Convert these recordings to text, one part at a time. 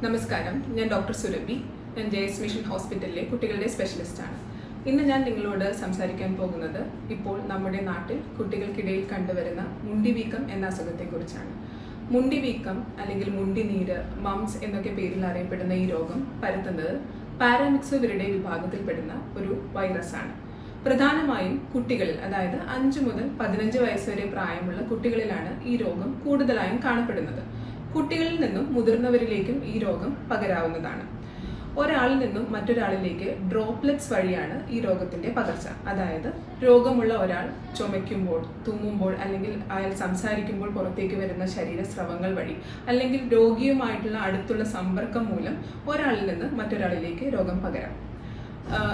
നമസ്കാരം, ഞാൻ ഡോക്ടർ സുരഭി. ഞാൻ ജെഎസ് മിഷൻ ഹോസ്പിറ്റലിലെ കുട്ടികളുടെ സ്പെഷ്യലിസ്റ്റാണ്. ഇന്ന് ഞാൻ നിങ്ങളോട് സംസാരിക്കാൻ പോകുന്നത് ഇപ്പോൾ നമ്മുടെ നാട്ടിൽ കുട്ടികൾക്കിടയിൽ കണ്ടുവരുന്ന മുണ്ടിവീക്കം എന്ന അസുഖത്തെക്കുറിച്ചാണ്. മുണ്ടിവീക്കം അല്ലെങ്കിൽ മുണ്ടിനീര്, മംസ് എന്നൊക്കെ പേരിൽ അറിയപ്പെടുന്ന ഈ രോഗം പരത്തുന്നത് പാരാമിക്സോവിരിഡെ വിഭാഗത്തിൽപ്പെടുന്ന ഒരു വൈറസാണ്. പ്രധാനമായും കുട്ടികളിൽ, അതായത് 5 മുതൽ 15 വയസ്സ് വരെ പ്രായമുള്ള കുട്ടികളിലാണ് ഈ രോഗം കൂടുതലായും കാണപ്പെടുന്നത്. കുട്ടികളിൽ നിന്നും മുതിർന്നവരിലേക്കും ഈ രോഗം പകരാവുന്നതാണ്. ഒരാളിൽ നിന്നും മറ്റൊരാളിലേക്ക് ഡ്രോപ്ലെറ്റ്സ് വഴിയാണ് ഈ രോഗത്തിന്റെ പകർച്ച. അതായത് രോഗമുള്ള ഒരാൾ ചുമയ്ക്കുമ്പോൾ, തുമ്മുമ്പോൾ അല്ലെങ്കിൽ അയാൾ സംസാരിക്കുമ്പോൾ പുറത്തേക്ക് വരുന്ന ശരീരസ്രവങ്ങൾ വഴി അല്ലെങ്കിൽ രോഗിയുമായിട്ടുള്ള അടുത്തുള്ള സമ്പർക്കം മൂലം ഒരാളിൽ നിന്ന് മറ്റൊരാളിലേക്ക് രോഗം പകരാം.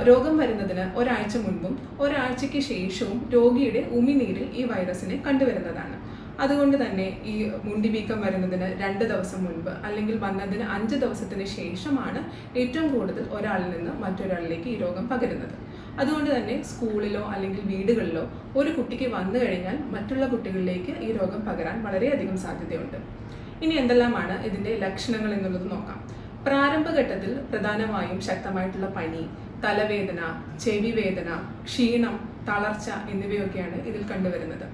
രോഗം വരുന്നതിന് ഒരാഴ്ച മുൻപും ഒരാഴ്ചയ്ക്ക് ശേഷവും രോഗിയുടെ ഉമിനീരിൽ ഈ വൈറസിനെ കണ്ടുവരുന്നതാണ്. അതുകൊണ്ട് തന്നെ ഈ മുണ്ടിവീക്കം വരുന്നതിന് 2 ദിവസം മുൻപ് അല്ലെങ്കിൽ വന്നതിന് 5 ദിവസത്തിന് ശേഷമാണ് ഏറ്റവും കൂടുതൽ ഒരാളിൽ നിന്ന് മറ്റൊരാളിലേക്ക് ഈ രോഗം പകരുന്നത്. അതുകൊണ്ട് തന്നെ സ്കൂളിലോ അല്ലെങ്കിൽ വീടുകളിലോ ഒരു കുട്ടിക്ക് വന്നു കഴിഞ്ഞാൽ മറ്റുള്ള കുട്ടികളിലേക്ക് ഈ രോഗം പകരാൻ വളരെയധികം സാധ്യതയുണ്ട്. ഇനി എന്തെല്ലാമാണ് ഇതിൻ്റെ ലക്ഷണങ്ങൾ എന്നുള്ളത് നോക്കാം. പ്രാരംഭഘട്ടത്തിൽ പ്രധാനമായും ശക്തമായിട്ടുള്ള പനി, തലവേദന, ചെവി വേദന, ക്ഷീണം, തളർച്ച എന്നിവയൊക്കെയാണ് ഇതിൽ കണ്ടുവരുന്നത്.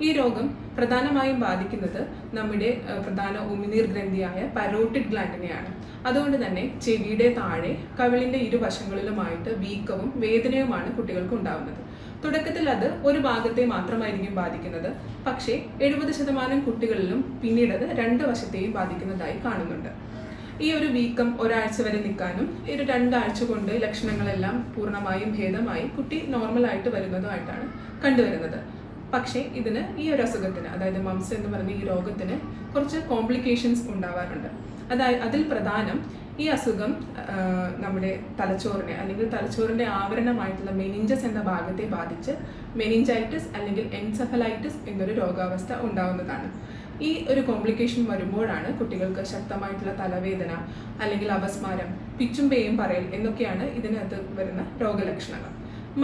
ഈ രോഗം പ്രധാനമായും ബാധിക്കുന്നത് നമ്മുടെ പ്രധാന ഉമിനീർ ഗ്രന്ഥിയായ പരോട്ടിഡ് ഗ്ലാൻഡിനെയാണ്. അതുകൊണ്ട് തന്നെ ചെവിയുടെ താഴെ കവിളിന്റെ ഇരുവശങ്ങളിലുമായിട്ട് വീക്കവും വേദനയുമാണ് കുട്ടികൾക്ക് ഉണ്ടാവുന്നത്. തുടക്കത്തിൽ അത് ഒരു ഭാഗത്തെ മാത്രമായിരിക്കും ബാധിക്കുന്നത്. പക്ഷേ 70% കുട്ടികളിലും പിന്നീട് അത് 2 വശത്തെയും ബാധിക്കുന്നതായി കാണുന്നുണ്ട്. ഈ ഒരു വീക്കം ഒരാഴ്ച വരെ നിൽക്കാനും 2 ആഴ്ച കൊണ്ട് ലക്ഷണങ്ങളെല്ലാം പൂർണ്ണമായും ഭേദമായി കുട്ടി നോർമലായിട്ട് വരുന്നതുമായിട്ടാണ് കണ്ടുവരുന്നത്. പക്ഷേ ഇതിന് ഈ ഒരു അസുഖത്തിന്, അതായത് മംസ് എന്ന് പറയുന്ന ഈ രോഗത്തിന് കുറച്ച് കോംപ്ലിക്കേഷൻസ് ഉണ്ടാവാറുണ്ട്. അതിൽ പ്രധാനം ഈ അസുഖം നമ്മുടെ തലച്ചോറിനെ അല്ലെങ്കിൽ തലച്ചോറിന്റെ ആവരണമായിട്ടുള്ള മെനിഞ്ചസ് എന്ന ഭാഗത്തെ ബാധിച്ച് മെനിഞ്ചൈറ്റിസ് അല്ലെങ്കിൽ എൻസെഫലൈറ്റിസ് എന്നൊരു രോഗാവസ്ഥ ഉണ്ടാവുന്നതാണ്. ഈ ഒരു കോംപ്ലിക്കേഷൻ വരുമ്പോഴാണ് കുട്ടികൾക്ക് ശക്തമായിട്ടുള്ള തലവേദന അല്ലെങ്കിൽ അപസ്മാരം, പിച്ചും പേയും പറയൽ എന്നൊക്കെയാണ് ഇതിനകത്ത് വരുന്ന രോഗലക്ഷണങ്ങൾ.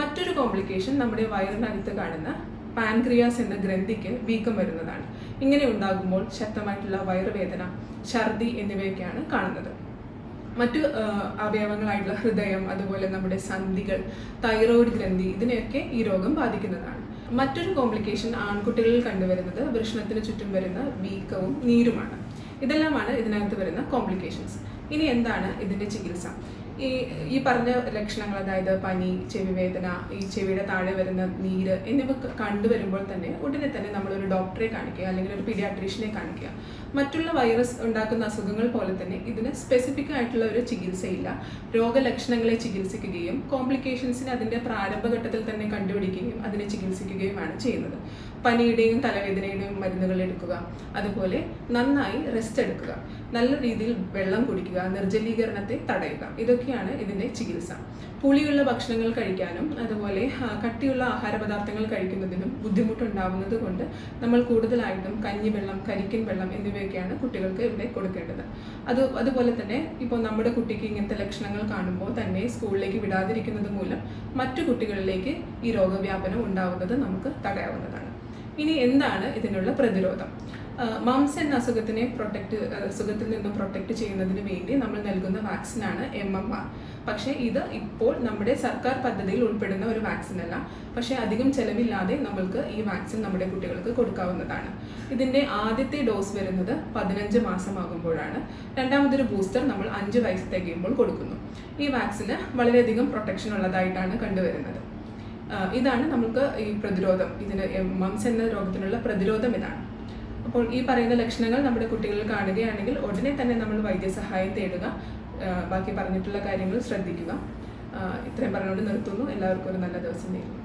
മറ്റൊരു കോംപ്ലിക്കേഷൻ നമ്മുടെ വയറിനകത്ത് കാണുന്ന പാൻക്രിയാസ് എന്ന ഗ്രന്ഥിക്ക് വീക്കം വരുന്നതാണ്. ഇങ്ങനെ ഉണ്ടാകുമ്പോൾ ശക്തമായിട്ടുള്ള വയറുവേദന, ഛർദി എന്നിവയൊക്കെയാണ് കാണുന്നത്. മറ്റു അവയവങ്ങളായിട്ടുള്ള ഹൃദയം, അതുപോലെ നമ്മുടെ സന്ധികൾ, തൈറോയ്ഡ് ഗ്രന്ഥി, ഇതിനെയൊക്കെ ഈ രോഗം ബാധിക്കുന്നതാണ്. മറ്റൊരു കോംപ്ലിക്കേഷൻ ആൺകുട്ടികളിൽ കണ്ടുവരുന്നത് വൃഷണത്തിന് ചുറ്റും വരുന്ന വീക്കവും നീരുമാണ്. ഇതെല്ലാമാണ് ഇതിനകത്ത് വരുന്ന കോംപ്ലിക്കേഷൻസ്. ഇനി എന്താണ് ഇതിന്റെ ചികിത്സ? ഈ പറഞ്ഞ ലക്ഷണങ്ങൾ, അതായത് പനി, ചെവി വേദന, ഈ ചെവിയുടെ താഴെ വരുന്ന നീര് എന്നിവ കണ്ടുവരുമ്പോൾ തന്നെ ഉടനെ തന്നെ നമ്മളൊരു ഡോക്ടറെ കാണിക്കുക അല്ലെങ്കിൽ ഒരു പീഡിയാട്രീഷ്യനെ കാണിക്കുക. മറ്റുള്ള വൈറസ് ഉണ്ടാക്കുന്ന അസുഖങ്ങൾ പോലെ തന്നെ ഇതിന് സ്പെസിഫിക് ആയിട്ടുള്ള ഒരു ചികിത്സയില്ല. രോഗലക്ഷണങ്ങളെ ചികിത്സിക്കുകയും കോംപ്ലിക്കേഷൻസിനെ അതിൻ്റെ പ്രാരംഭഘട്ടത്തിൽ തന്നെ കണ്ടുപിടിക്കുകയും അതിനെ ചികിത്സിക്കുകയുമാണ് ചെയ്യുന്നത്. പനിയുടെയും തലവേദനയുടെയും മരുന്നുകൾ എടുക്കുക, അതുപോലെ നന്നായി റെസ്റ്റ് എടുക്കുക, നല്ല രീതിയിൽ വെള്ളം കുടിക്കുക, നിർജ്ജലീകരണത്തെ തടയുക. ഇതൊക്കെയാണ് ഇതിൻ്റെ ചികിത്സ. പുളിയുള്ള ഭക്ഷണങ്ങൾ കഴിക്കാനും അതുപോലെ കട്ടിയുള്ള ആഹാര പദാർത്ഥങ്ങൾ കഴിക്കുന്നതിനും ബുദ്ധിമുട്ടുണ്ടാവുന്നത് കൊണ്ട് നമ്മൾ കൂടുതലായിട്ടും കഞ്ഞിവെള്ളം, കരിക്കിൻ വെള്ളം എന്നിവയൊക്കെയാണ് കുട്ടികൾക്ക് ഇവിടെ കൊടുക്കേണ്ടത്. അതുപോലെ തന്നെ ഇപ്പോൾ നമ്മുടെ കുട്ടിക്ക് ഇങ്ങനത്തെ ലക്ഷണങ്ങൾ കാണുമ്പോൾ തന്നെ സ്കൂളിലേക്ക് വിടാതിരിക്കുന്നത് മൂലം മറ്റു കുട്ടികളിലേക്ക് ഈ രോഗവ്യാപനം ഉണ്ടാവുന്നത് നമുക്ക് തടയാവുന്നതാണ്. ഇനി എന്താണ് ഇതിനുള്ള പ്രതിരോധം? മംസ് എന്ന അസുഖത്തിൽ നിന്നും പ്രൊട്ടക്ട് ചെയ്യുന്നതിന് വേണ്ടി നമ്മൾ നൽകുന്ന വാക്സിനാണ് MMR. പക്ഷേ ഇത് ഇപ്പോൾ നമ്മുടെ സർക്കാർ പദ്ധതിയിൽ ഉൾപ്പെടുന്ന ഒരു വാക്സിൻ അല്ല. പക്ഷേ അധികം ചെലവില്ലാതെ നമ്മൾക്ക് ഈ വാക്സിൻ നമ്മുടെ കുട്ടികൾക്ക് കൊടുക്കാവുന്നതാണ്. ഇതിൻ്റെ ആദ്യത്തെ ഡോസ് വരുന്നത് 15 മാസമാകുമ്പോഴാണ്. രണ്ടാമതൊരു ബൂസ്റ്റർ നമ്മൾ 5 വയസ്സ് തികയുമ്പോൾ കൊടുക്കുന്നു. ഈ വാക്സിന് വളരെയധികം പ്രൊട്ടക്ഷൻ ഉള്ളതായിട്ടാണ് കണ്ടുവരുന്നത്. ഇതാണ് നമുക്ക് ഈ പ്രതിരോധം, ഇതിന് മംസ് എന്ന രോഗത്തിനുള്ള പ്രതിരോധം ഇതാണ്. അപ്പോൾ ഈ പറയുന്ന ലക്ഷണങ്ങൾ നമ്മുടെ കുട്ടികളിൽ കാണുകയാണെങ്കിൽ ഉടനെ തന്നെ നമ്മൾ വൈദ്യസഹായം തേടുക. ബാക്കി പറഞ്ഞിട്ടുള്ള കാര്യങ്ങൾ ശ്രദ്ധിക്കുക. ഇത്രയും പറഞ്ഞുകൊണ്ട് നിർത്തുന്നു. എല്ലാവർക്കും ഒരു നല്ല ദിവസം നേരുന്നു.